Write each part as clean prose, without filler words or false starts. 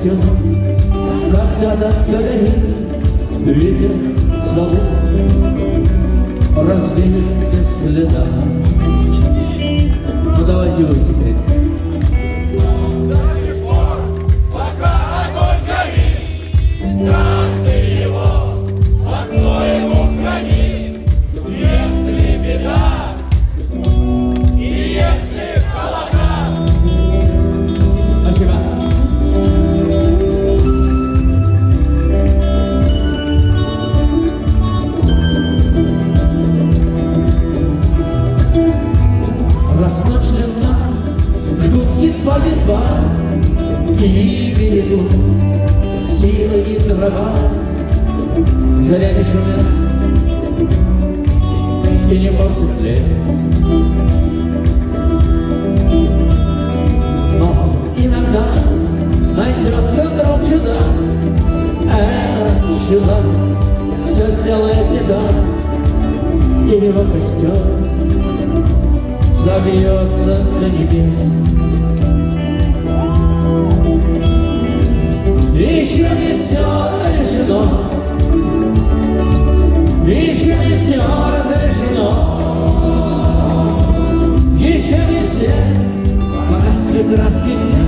костер когда-то догорит, ветер зовут развеет без следа. Ну давайте вы теперь. До сих пор, пока огонь горит, каждый его по-своему хранит. Если беда и если холода. Спасибо. Раз ночь длинна, жгут едва-едва и берегут силы и дрова. Заря не шумят и не портит лес. Но иногда найдется вдруг чудак. Этот чудак все сделает не так, и его костер забьется до небес. Еще не все решено, еще не все разрешено, еще не все погасли краски дня,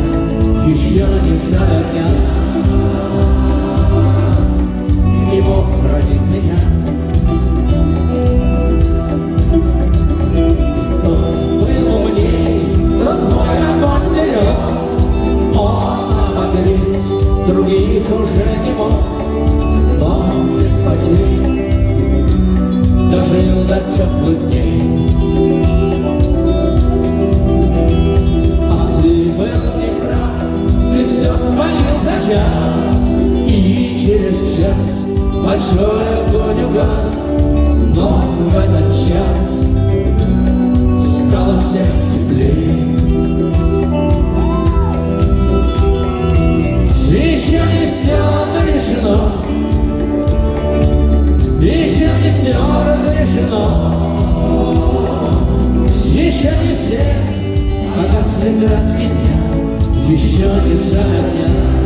еще не жар огня. И Бог хранит меня. Других уже не мог, но без потерь дожил до теплых дней. А ты был неправ, ты все спалил за час, и через час большой огонь угас. Но в этот час стало всем теплее. Еще не все решено, еще не все разрешено, еще не все погасли краски дня, еще не жар огня.